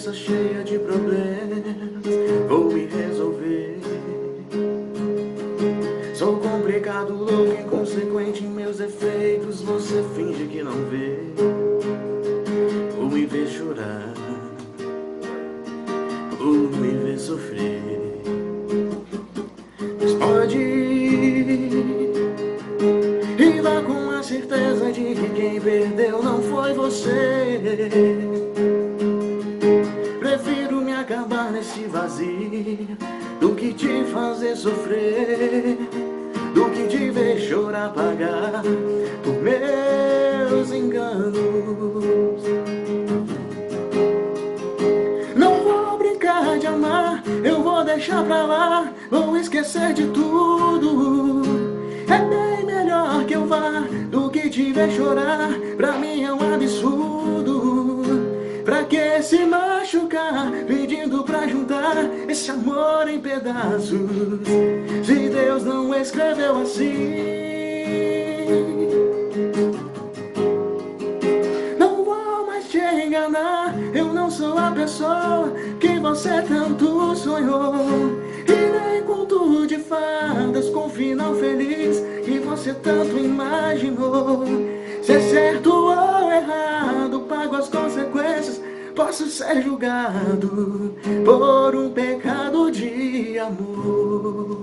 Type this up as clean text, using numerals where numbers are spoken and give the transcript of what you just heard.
cabeça cheia de problemas, vou me resolver. Sou complicado, louco, inconsequente em meus defeitos, você finge que não vê. Ou me vê chorar, ou me vê sofrer. Mas pode ir e vá com a certeza de que quem perdeu não foi você. Prefiro me acabar nesse vazio do que te fazer sofrer, do que te ver chorar, pagar por meus enganos. Não vou brincar de amar, eu vou deixar pra lá, vou esquecer de tudo. É bem melhor que eu vá do que te ver chorar, pra mim é um absurdo. Pra que se machucar, pedindo pra juntar esse amor em pedaços, se Deus não escreveu assim? Não vou mais te enganar, eu não sou a pessoa que você tanto sonhou, e nem conto de fadas com final feliz que você tanto imaginou. Se é certo ou errado, pago as consequências, posso ser julgado por um pecado de amor.